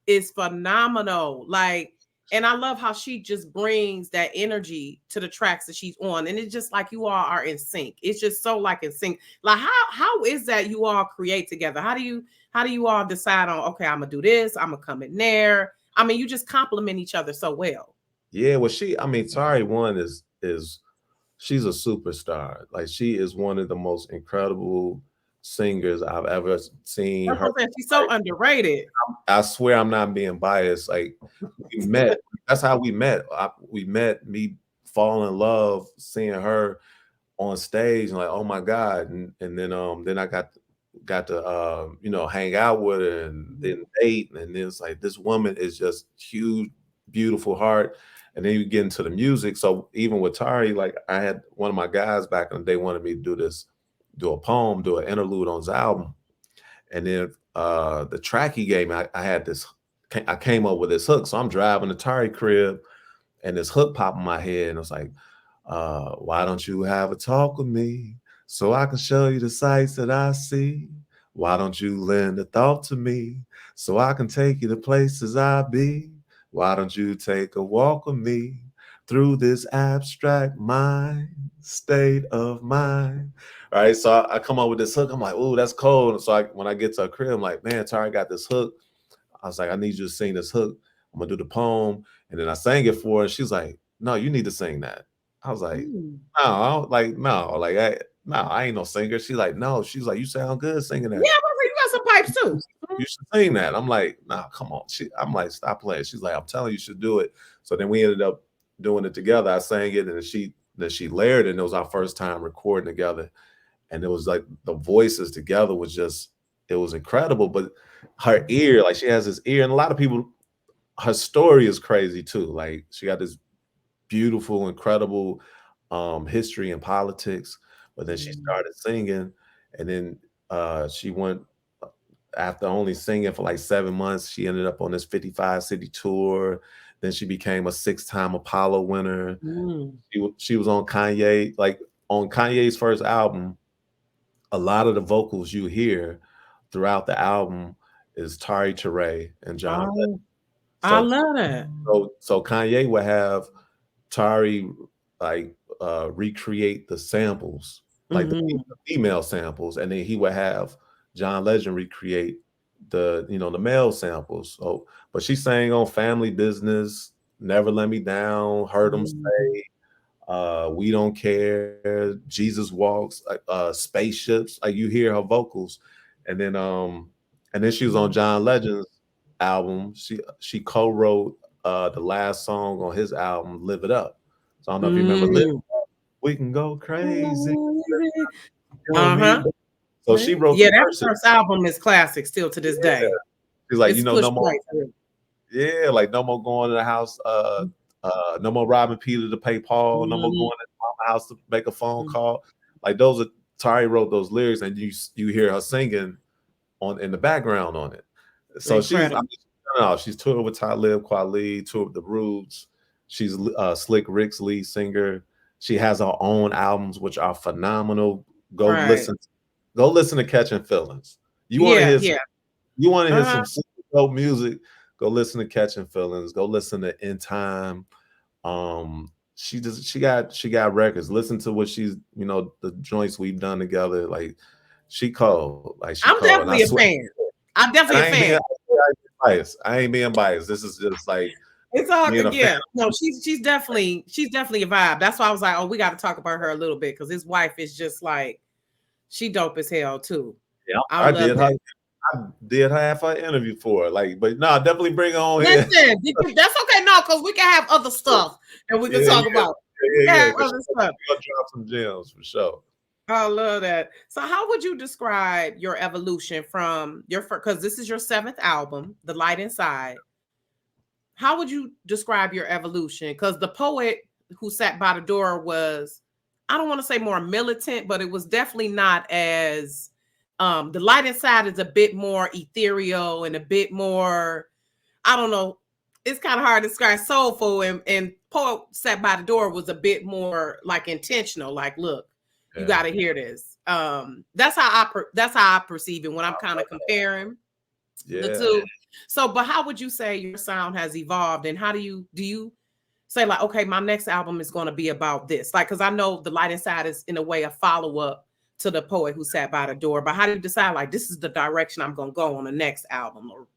is phenomenal. Like, and I love how she just brings that energy to the tracks that she's on, and it's just like you all are in sync. It's just so like in sync. Like, how is that you all create together? How do you all decide on, okay, I'm gonna do this, I'm gonna come in there? I mean, you just complement each other so well. Yeah, well, I mean, Tari one is she's a superstar. Like she is one of the most incredible singers I've ever seen. That's what I'm saying. She's so underrated. I swear I'm not being biased. Like we met. That's how we met. We met. Me fall in love, seeing her on stage, and like, oh my god. And then I got to hang out with her and then date, and then it's like this woman is just huge, beautiful heart. And then you get into the music. So even with Tari, like I had one of my guys back in the day wanted me to do a poem, do an interlude on his album. And then the track he gave me, I came up with this hook. So I'm driving the Tari crib and this hook popped in my head. And it's like, why don't you have a talk with me so I can show you the sights that I see? Why don't you lend a thought to me so I can take you to places I be? Why don't you take a walk with me through this abstract mind, state of mind? All right, so I come up with this hook. I'm like, "Ooh, that's cold." So when I get to her crib, I'm like, "Man, Tari got this hook." I was like, "I need you to sing this hook. I'm gonna do the poem." And then I sang it for her. And she's like, "No, you need to sing that." I was like, "No, I don't, like no, like I ain't no singer." She's like, "No." She's like, "You sound good singing that. Yeah, you got some pipes too. You should sing that." I'm like, "Nah, come on." I'm like, "Stop playing." She's like, "I'm telling you, you should do it." So then we ended up doing it together. I sang it, and then she layered it, and it was our first time recording together. And it was like the voices together was just, it was incredible. But her ear, like she has this ear, and a lot of people, her story is crazy too. Like she got this beautiful, incredible history in politics, but then she started singing, and then she went, after only singing for like 7 months, she ended up on this 55 city tour. Then she became a 6-time Apollo winner. She was on Kanye, like on Kanye's first album. A lot of the vocals you hear throughout the album is Tari Torre and John Legend. I love that. So Kanye would have Tari like recreate the samples, like the female samples, and then he would have John Legend recreate the the male samples. So, but she sang on Family Business, Never Let Me Down, Heard 'Em Say, We Don't Care, Jesus Walks, Spaceships. Like you hear her vocals, and then she was on John Legend's album. She co-wrote the last song on his album, Live It Up. So I don't know if you remember Live It Up. We can go crazy. So she wrote that first album is classic still to this day. She's like, no more. Yeah, like no more going to the house, no more robbing Peter to pay Paul, no more going to my house to make a phone call. Like those are, Tari wrote those lyrics, and you hear her singing in the background on it. So she's toured with Talib Kweli, toured with the Roots. She's Slick Rick's lead singer. She has her own albums, which are phenomenal. Go listen to Catching Feelings. You want to hear you want to hear some super dope music, go listen to Catching Feelings. Go listen to In Time. She got records. Listen to what she's, the joints we've done together. Like she cold. Like I'm definitely a fan. I'm definitely a fan. I ain't being biased. This is just like, it's all good. Yeah, no, she's definitely a vibe. That's why I was like, oh, we got to talk about her a little bit, because his wife is just like She dope as hell too. Yeah, I I love did. that. I did half an interview for her. Like, but no, definitely bring her on here. Listen, that's okay. No, because we can have other stuff that we can talk about. We can have For other sure. stuff. We're gonna drop some gems for sure. I love that. So, how would you describe your evolution from your first? Because this is your seventh album, The Light Inside. How would you describe your evolution? Because the poet who sat by the door was, I don't want to say more militant, but it was definitely not as The Light Inside is a bit more ethereal and a bit more, I don't know. It's kind of hard to describe soulful, and Poet Sat by the Door was a bit more like intentional. Like, look, you got to hear this. That's how I perceive it when I'm kind of comparing the two. So, but how would you say your sound has evolved, and how do you say like, okay, my next album is going to be about this? Like, because I know The Light Inside is in a way a follow up to The Poet Who Sat by the Door, but how do you decide like this is the direction I'm going to go on the next album? Or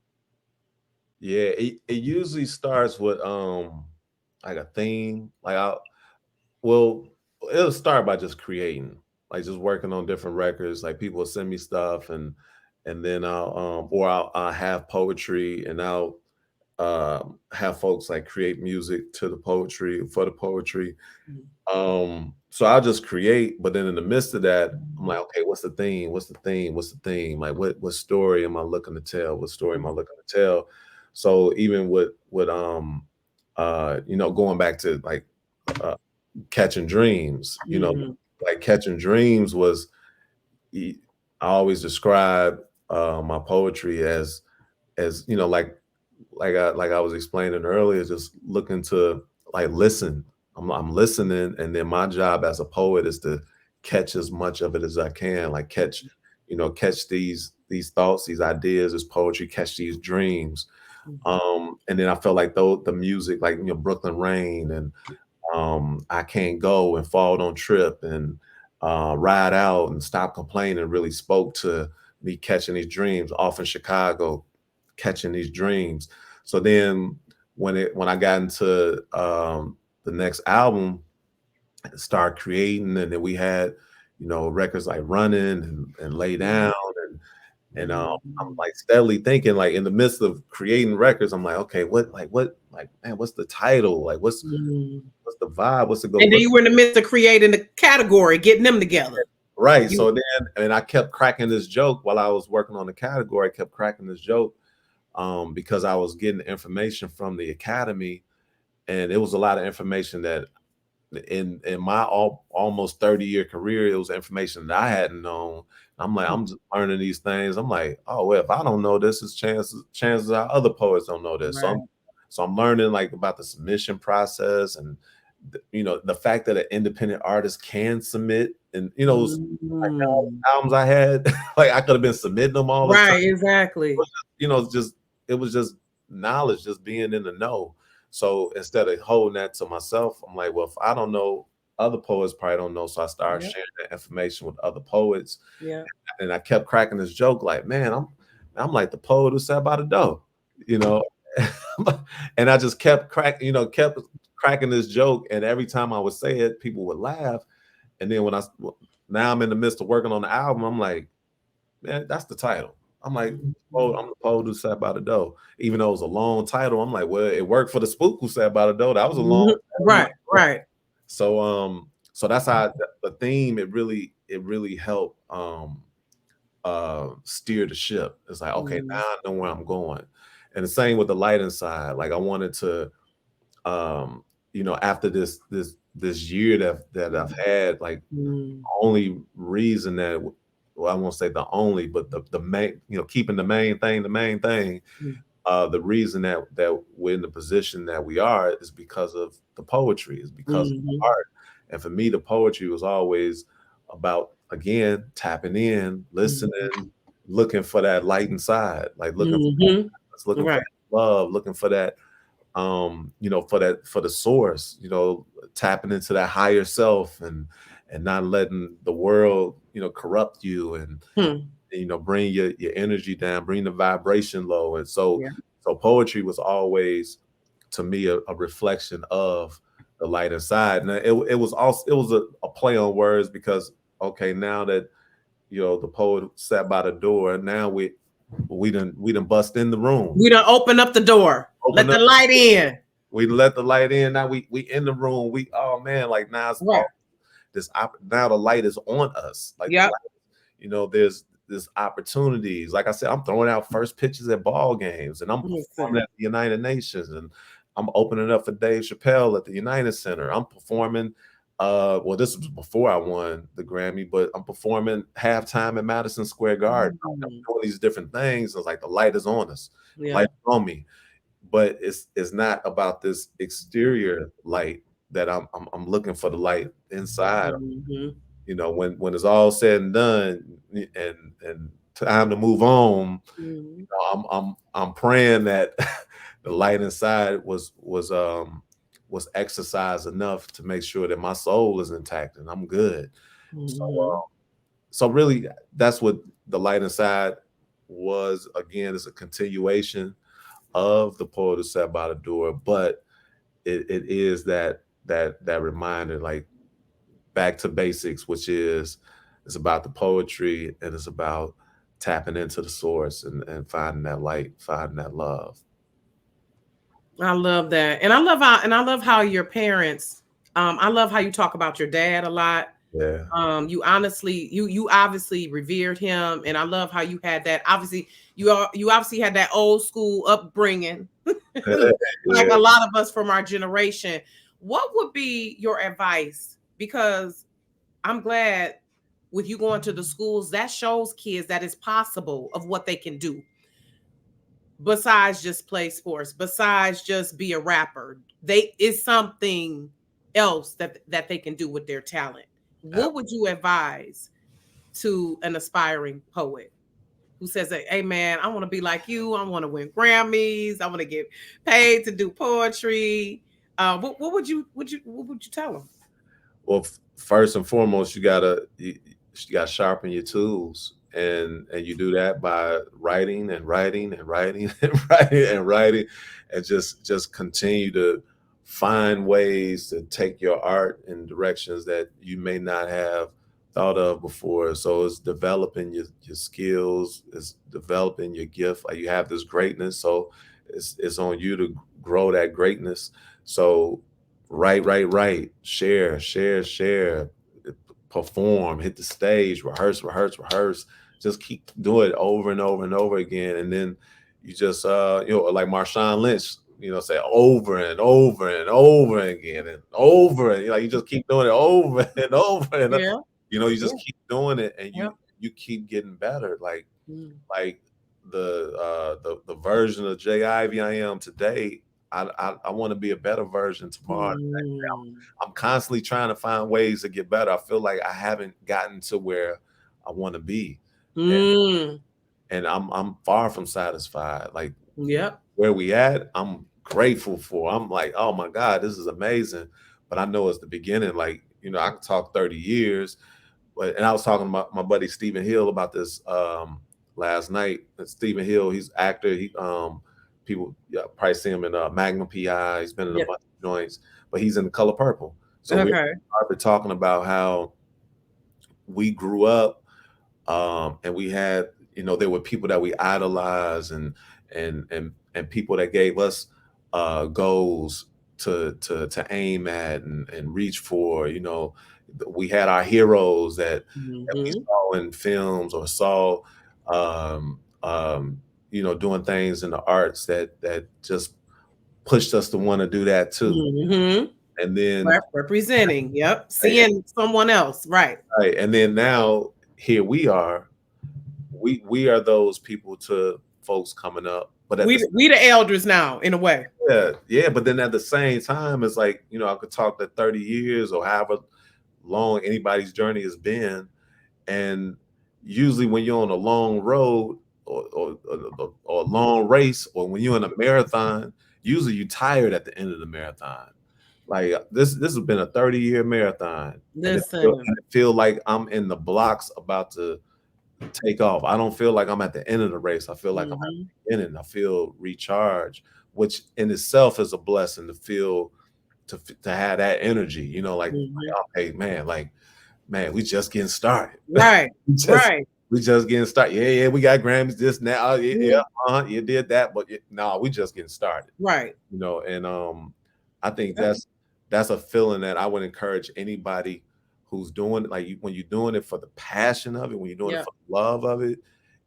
Yeah, it usually starts with like a theme. It'll start by just creating, like just working on different records. Like people will send me stuff, and then I'll have poetry, and I'll have folks like create music to the poetry for the poetry. So I'll just create, but then in the midst of that, I'm like, okay, what's the theme? What's the theme? What's the theme? Like what story am I looking to tell? What story am I looking to tell? So even with going back to like Catching Dreams, like Catching Dreams was, I always describe my poetry as like I was explaining earlier, just looking to like listen. I'm listening, and then my job as a poet is to catch as much of it as I can, like catch these thoughts, these ideas, this poetry, catch these dreams. And then I felt like the music, like Brooklyn Rain and I Can't Go and Fall Don't Trip and Ride Out and Stop Complaining really spoke to me catching these dreams. Off in Chicago, catching these dreams. So then when I got into the next album, start creating, and then we had records like Running and Lay Down, and I'm like steadily thinking, like in the midst of creating records, I'm like, okay, man, what's the title? Like what's the vibe? What's the go? And then you were in the midst of creating the category, getting them together. Right. So then, and I kept cracking this joke while I was working on the category. I kept cracking this joke because I was getting information from the academy, and it was a lot of information that in my almost 30-year career, it was information that I hadn't known. I'm like, I'm just learning these things. I'm like, oh well, if I don't know this, it's chances are other poets don't know this. Right. So I'm learning like about the submission process, and the fact that an independent artist can submit, and like all the albums I had, like I could have been submitting them all the time. Right, exactly. It was just knowledge, just being in the know. So instead of holding that to myself, I'm like, well, if I don't know, other poets probably don't know. So I started sharing that information with other poets. Yeah. And I kept cracking this joke, like, man, I'm like the poet who sat by the door, and I just kept cracking this joke. And every time I would say it, people would laugh. And then now I'm in the midst of working on the album, I'm like, man, that's the title. I'm like, oh, I'm the poet who sat by the door. Even though it was a long title, I'm like, well, it worked for the spook who sat by the door. That was a long right. So that's how the theme, it really helped steer the ship. It's like, okay, now I know where I'm going. And the same with The Light Inside. Like I wanted to after this year that I've had, like only reason that, well, I won't say the only, but the main, keeping the main thing, the reason that we're in the position that we are is because of the poetry, is because of the art. And for me, the poetry was always about, again, tapping in, listening, looking for that light inside, like looking for that love, looking for that, for the source, tapping into that higher self, and not letting the world, corrupt you, and bring your energy down, bring the vibration low. And so poetry was always, to me, a reflection of the light inside. And it was a play on words, because okay, now that the poet sat by the door, and now we done bust in the room. We done open up the door. Let the light in. We let the light in. Now we in the room. Oh man, like now it's Right. now the light is on us. Like Yep. there's opportunities. Like I said, I'm throwing out first pitches at ball games, and I'm performing at the United Nations, and I'm opening up for Dave Chappelle at the United Center. I'm performing. Well, this was before I won the Grammy, but I'm performing halftime at Madison Square Garden. I'm doing these different things. It's like the light is on us, light is on me. But it's not about this exterior light that I'm looking for the light inside. You know, when it's all said and done, and time to move on, you know, I'm praying that the light inside was exercised enough to make sure that my soul is intact and I'm good. So really, that's what the light inside was. Again, it's a continuation of the poet who sat by the door, but it is that reminder, like back to basics, which is it's about the poetry and it's about tapping into the source and finding that light, finding that love. I love that. And I love how your parents, I love how you talk about your dad a lot. Yeah. You obviously revered him, and I love how you had that. Obviously, you obviously had that old school upbringing, like a lot of us from our generation. What would be your advice? Because I'm glad with you going to the schools, that shows kids that it's possible of what they can do. Besides just play sports, besides just be a rapper, is something else that they can do with their talent. What would you advise to an aspiring poet who says that, hey man, I want to be like you, I want to win Grammys, I want to get paid to do poetry? What would you tell them? Well, first and foremost, you gotta sharpen your tools, and you do that by writing and writing and writing and writing and writing, and just continue to find ways to take your art in directions that you may not have thought of before. So it's developing your skills, it's developing your gift. Like you have this greatness, so it's on you to grow that greatness. So write, share, perform, hit the stage, rehearse. Just keep doing it over and over and over again. And then you just, like Marshawn Lynch, say over and over and over again and over. And you just keep doing it over and over. And, you just keep doing it, and you keep getting better. Like the version of Jay Ivy I am today, I want to be a better version tomorrow. I'm constantly trying to find ways to get better. I feel like I haven't gotten to where I want to be. And I'm far from satisfied. Like where we at, I'm grateful for. I'm like, oh my God, this is amazing. But I know it's the beginning. Like, I can talk 30 years. And I was talking about my buddy Stephen Hill about this last night. And Stephen Hill, he's actor. He people probably see him in Magnum PI. He's been in a bunch of joints, but he's in The Color Purple. So we started talking about how we grew up, and we had, there were people that we idolized and people that gave us goals to aim at and reach for. We had our heroes that we saw in films or saw doing things in the arts that just pushed us to want to do that too. And then representing, seeing someone else, right. And then now here we are. We are those people to folks coming up. But we the elders now, in a way. Yeah. But then at the same time, it's like, I could talk that 30 years or however long anybody's journey has been. And usually when you're on a long road or a long race, or when you're in a marathon, usually you're tired at the end of the marathon. Like this has been a 30-year marathon. Listen. And I feel like I'm in the blocks about to take off. I don't feel like I'm at the end of the race. I feel like I'm at the beginning. I feel recharged, which in itself is a blessing to feel, to have that energy, like, okay, man, like man, we just getting started. Right. we just getting started. Yeah, we got Grammys this now. You did that, but no, we just getting started. Right. You know, and I think that's a feeling that I would encourage anybody who's doing, like, when you're doing it for the passion of it, when you're doing it for the love of it,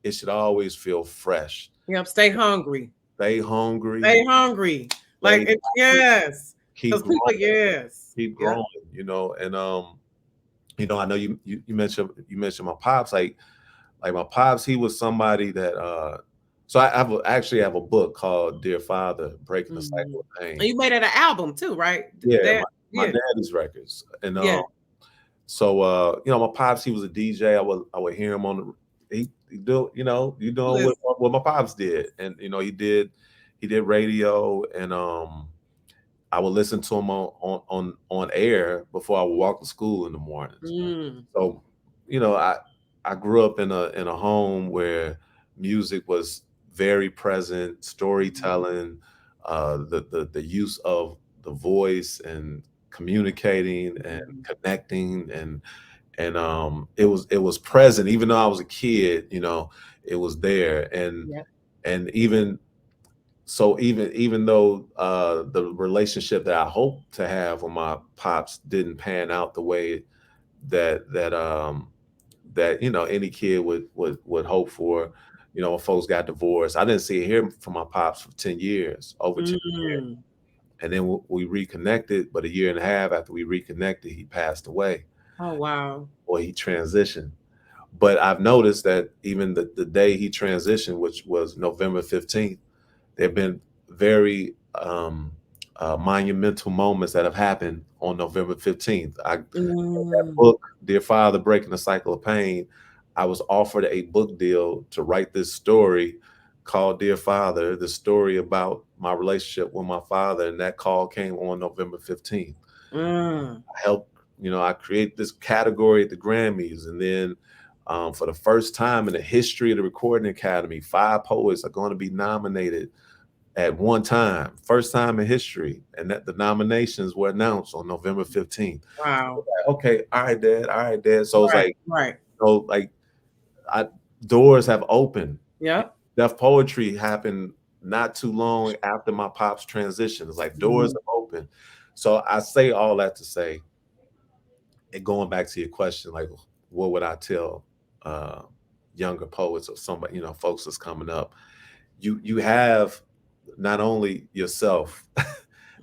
it should always feel fresh. Yep. Stay hungry. Stay hungry. Stay hungry. Like, yes. Keep growing. People, keep growing. You know, and you know, I know you mentioned my pops. Like my pops, he was somebody that so I actually have a book called Dear Father, Breaking the Cycle of Pain. And you made it an album too, right? Yeah, my daddy's records. And so you know, my pops, he was a DJ. I would hear him on the he do, you know, you doing what my pops did. And you know, he did radio, and I would listen to him on air before I would walk to school in the mornings. So, you know, I grew up in a home where music was very present, storytelling, the use of the voice and communicating and connecting, and it was present. Even though I was a kid, you know, it was there. And even though the relationship that I hoped to have with my pops didn't pan out the way that you know, any kid would hope for, you know, when folks got divorced, I didn't see it here from my pops for 10 years, over 10 years. And then we reconnected, but a year and a half after we reconnected, he passed away. Oh, wow. Or he transitioned. But I've noticed that even the day he transitioned, which was November 15th, there have been very monumental moments that have happened on November 15th. That book, Dear Father, Breaking the Cycle of Pain, I was offered a book deal to write this story called Dear Father, the story about my relationship with my father. And that call came on November 15th. I helped, you know, I create this category at the Grammys. And then for the first time in the history of the Recording Academy, 5 poets are going to be nominated at one time, first time in history. And that the nominations were announced on November 15th. Wow. Okay, all right, Dad. So it's like, right. So like, doors have opened. Yeah. Deaf Poetry happened not too long after my pop's transition. It's like doors have opened. So I say all that to say, and going back to your question, like, what would I tell younger poets or somebody, you know, folks that's coming up? You have not only yourself,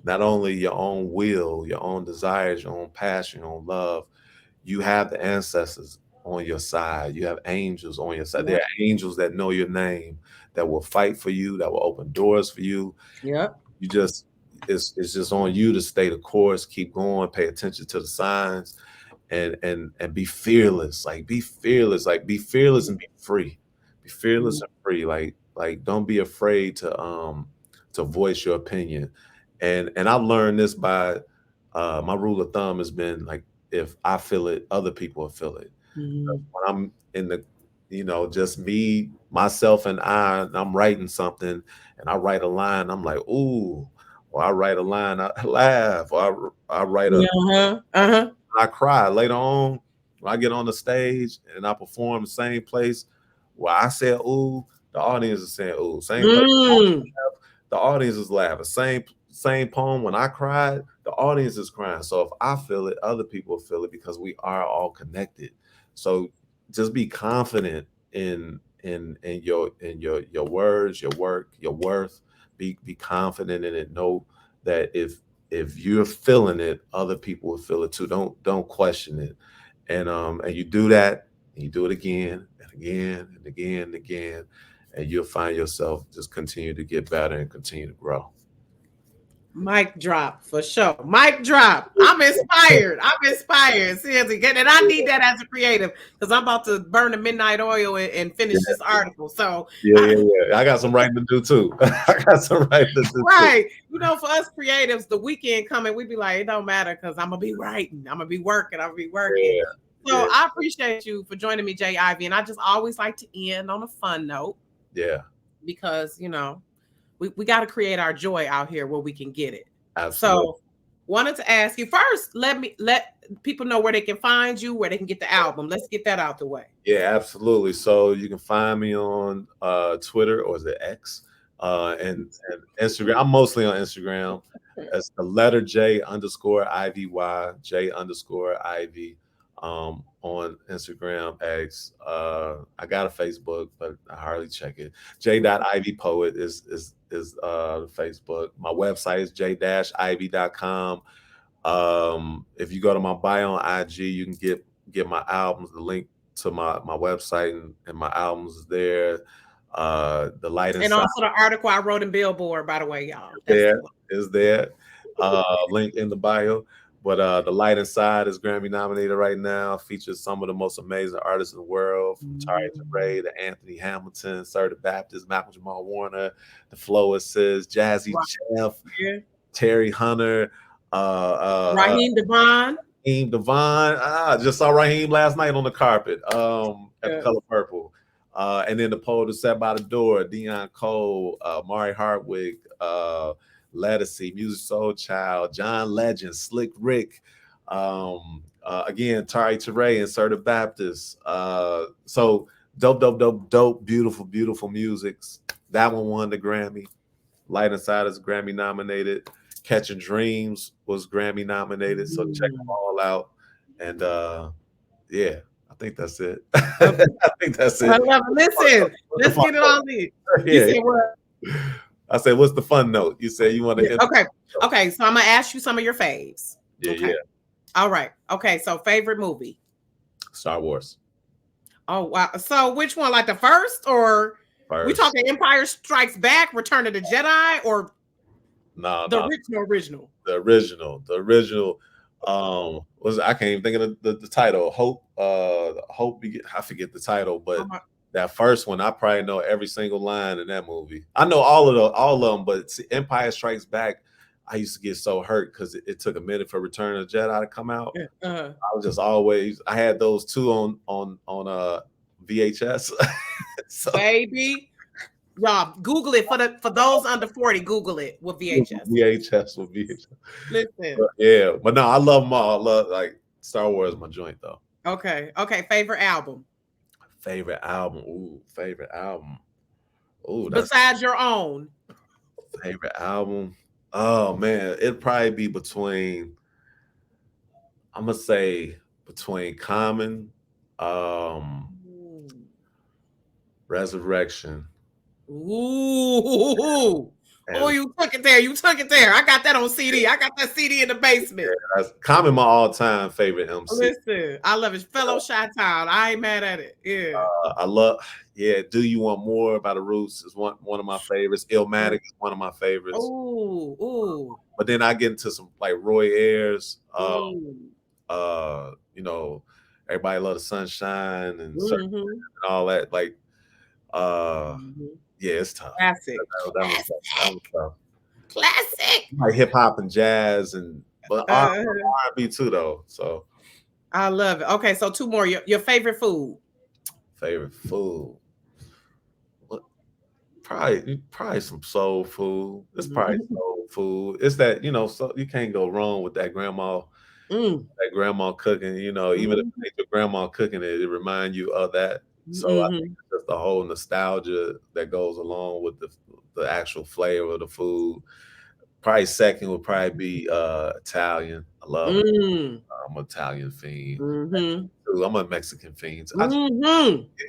not only your own will, your own desires, your own passion, your own love, you have the ancestors on your side. You have angels on your side. There are angels that know your name, that will fight for you, that will open doors for you. Yeah. You just, it's just on you to stay the course, keep going, pay attention to the signs, and be fearless. Like, be fearless. Like, be fearless and be free. Be fearless and free. Like don't be afraid to voice your opinion. And I've learned this by my rule of thumb has been, like, if I feel it, other people will feel it. When I'm in the, you know, just me, myself, and I'm writing something, and I write a line, I'm like, ooh, or I write a line, I laugh, or I write I cry. Later on, when I get on the stage and I perform the same place where I said ooh, the audience is saying ooh. Same place, the audience is laughing. Same poem, when I cried, the audience is crying. So if I feel it, other people feel it, because we are all connected. So just be confident in your words, your work, your worth. Be confident in it. Know that if you're feeling it, other people will feel it too. Don't question it. And you do that, and you do it again and again and again and again, and you'll find yourself just continue to get better and continue to grow. Mic drop for sure. Mic drop. I'm inspired. Seriously. And I need that as a creative, because I'm about to burn the midnight oil and finish this article. So yeah. I got some writing to do too. Right. You know, for us creatives, the weekend coming, we'd be like, it don't matter, because I'm gonna be writing. I'm gonna be working. Yeah. So I appreciate you for joining me, Jay Ivy. And I just always like to end on a fun note. Yeah. Because, you know, we got to create our joy out here where we can get it. Absolutely. So wanted to ask you first. Let people know where they can find you, where they can get the album. Let's get that out the way. Yeah, absolutely. So you can find me on Twitter, or is it X, and Instagram. I'm mostly on Instagram. It's the letter J_IVY, J_IV, on Instagram, X. I got a Facebook, but I hardly check it. J.Ivy Poet is Facebook. My website is j-ivy.com. If you go to my bio on IG, you can get my albums, the link to my website, and my albums is there. The light And inside also the article I wrote in Billboard, by the way, y'all. there is there. Link in the bio. But the light inside is Grammy nominated right now. Features some of the most amazing artists in the world, from Tari Ray to Anthony Hamilton, Sir the Baptist, Malcolm Jamal Warner, the Flow Assist, Jazzy Jeff, Terry Hunter, Raheem Devon. Raheem Devon. I just saw Raheem last night on the carpet at the Color Purple. And then the poet is set by the door, Dion Cole, Mari Hartwig, Lettucey, Music Soul Child, John Legend, Slick Rick, again, Tari Teray and Sir the Baptist. So dope, beautiful musics. That one won the Grammy. Light Inside is Grammy nominated. Catching Dreams was Grammy nominated. So check them all out. And yeah, I think that's it. I think that's it. I love it. Listen, let's get it all in. You said what? I said, what's the fun note? You said you want to. Okay. So I'm gonna ask you some of your faves. Yeah. All right. Okay. So favorite movie? Star Wars. Oh wow. So which one? Like the first, or we talking Empire Strikes Back, Return of the Jedi, or the original? The original. Was I can't even think of the title. Hope. I forget the title, but. That first one, I probably know every single line in that movie. I know all of them, but Empire Strikes Back, I used to get so hurt because it took a minute for Return of the Jedi to come out. I was just I had those two on VHS. So, baby, y'all Google it for those under 40. Google it with VHS. Listen, but no, I love them all. I love, like, Star Wars, my joint though. Okay. Favorite album. Favorite album. Besides your own. Favorite album. Oh man, it'd probably be between Common, Resurrection. Ooh. You took it there. I got that on CD. I got that CD in the basement. Yeah, Common, my all-time favorite MC. Listen, I love his fellow Chi-Town. I ain't mad at it. Yeah. I love, Do You Want More by the Roots is one of my favorites. Illmatic is one of my favorites. Ooh. But then I get into some like Roy Ayers, Everybody Love the Sunshine and all that. Like yeah, it's tough. Classic. That was tough. Classic. Like hip hop and jazz, but R&B too, though. So I love it. Okay, so two more. Your favorite food. Favorite food. Probably some soul food. It's probably soul food. It's that, so you can't go wrong with that grandma. That grandma cooking. Even if your grandma cooking it reminds you of that. So I think it's just the whole nostalgia that goes along with the actual flavor of the food. Probably second would probably be Italian. I love it. I'm an Italian fiend. I'm a Mexican fiend. Give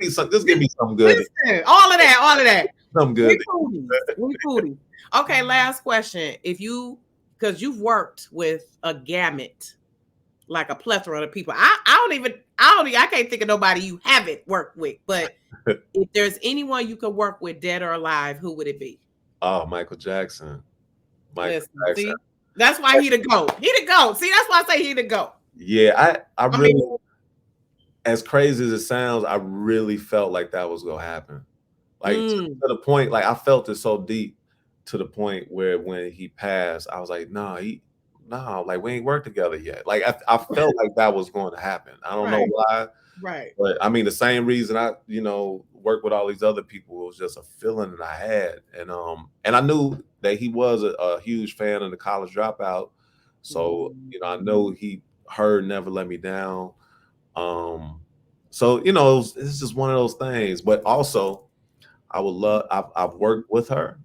me something good. Listen, all of that. Something good. We foodie. Okay, last question. Because you've worked with a gamut, like a plethora of people. I can't think of nobody you haven't worked with. But if there's anyone you could work with, dead or alive, who would it be? Oh, Michael Jackson. Jackson. See? That's why he the GOAT. He the GOAT. See, that's why I say he the GOAT. Yeah, I really, as crazy as it sounds, I really felt like that was gonna happen. Like to the point, like I felt it so deep to the point where when he passed, I was like, like we ain't worked together yet. Like I felt like that was going to happen. I don't know why. Right. But I mean, the same reason I, work with all these other people, it was just a feeling that I had. And I knew that he was a huge fan of The College Dropout. So, I know he heard Never Let Me Down. So, it's just one of those things. But also, I would love, I've worked with her,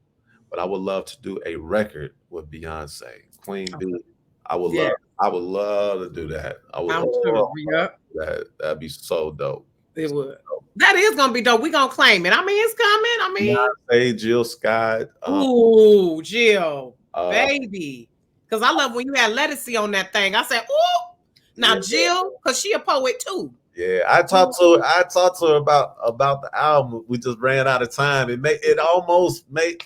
but I would love to do a record with Beyonce, Queen Okay. Bee. I would Yeah. love to do that. I would I'm love sure. Yep. that. That'd be so dope. It would. That is gonna be dope. We gonna claim it. I mean, it's coming. I mean, Beyonce, Jill Scott. ooh, Jill, baby. Because I love when you had Lettucey on that thing. I said, ooh. Now Yeah. Jill, because she a poet too. Yeah, I talked to her about the album. We just ran out of time. It almost made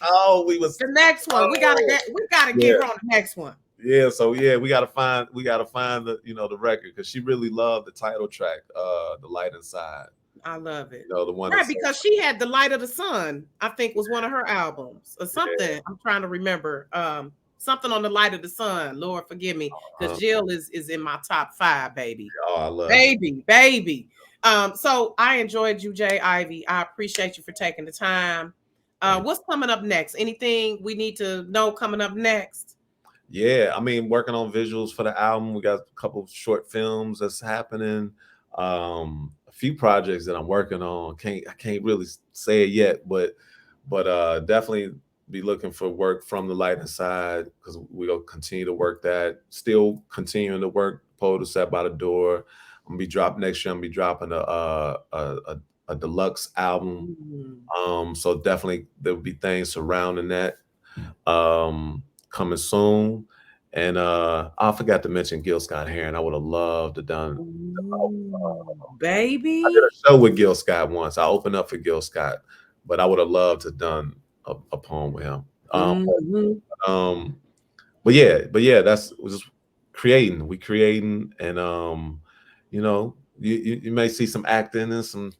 we was The next one. We gotta get her on the next one. Yeah, so yeah, we gotta find the the record, because she really loved the title track, The Light Inside. I love it. The one Right, because she had The Light of the Sun, I think was one of her albums or something. Yeah. I'm trying to remember. Something on The Light of the Sun. Lord forgive me, because Jill is in my top 5, baby. Oh, I love baby. So I enjoyed you, Jay Ivy. I appreciate you for taking the time. What's coming up next? Anything we need to know coming up next? Yeah, I mean, working on visuals for the album. We got a couple of short films that's happening. A few projects that I'm working on. I can't really say it yet, but definitely be looking for work from The Light Inside, because we'll continue to work that. Still continuing to work Poet Set by the Door. I'm gonna be dropping next year. I'm gonna be dropping a deluxe album. So definitely there'll be things surrounding that coming soon. And I forgot to mention Gil Scott Heron. I would have loved to done. Baby, I did a show with Gil Scott once. I opened up for Gil Scott, but I would have loved to done a poem with him. But yeah, that's just creating. We creating, and you may see some acting and some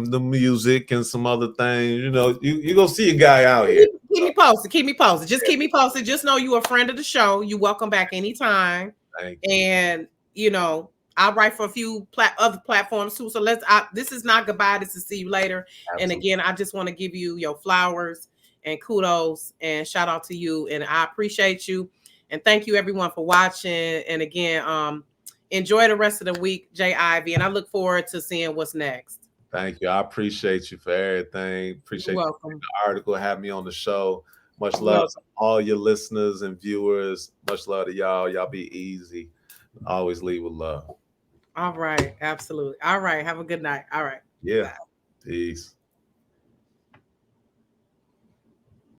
the music and some other things. You gonna see a guy out here. Keep me posted. Just keep me posted. Just know you a friend of the show. You welcome back anytime. Thank you. And I'll write for a few other platforms too. So this is not goodbye. This is see you later. Absolutely. And again, I just want to give you your flowers and kudos and shout out to you. And I appreciate you. And thank you everyone for watching. And again, enjoy the rest of the week, Jay Ivy. And I look forward to seeing what's next. Thank you. I appreciate you for everything. Appreciate you for the article, have me on the show. Much love to all your listeners and viewers. Much love to y'all. Y'all be easy. Always leave with love. All right. Absolutely. All right. Have a good night. All right. Yeah. Bye. Peace.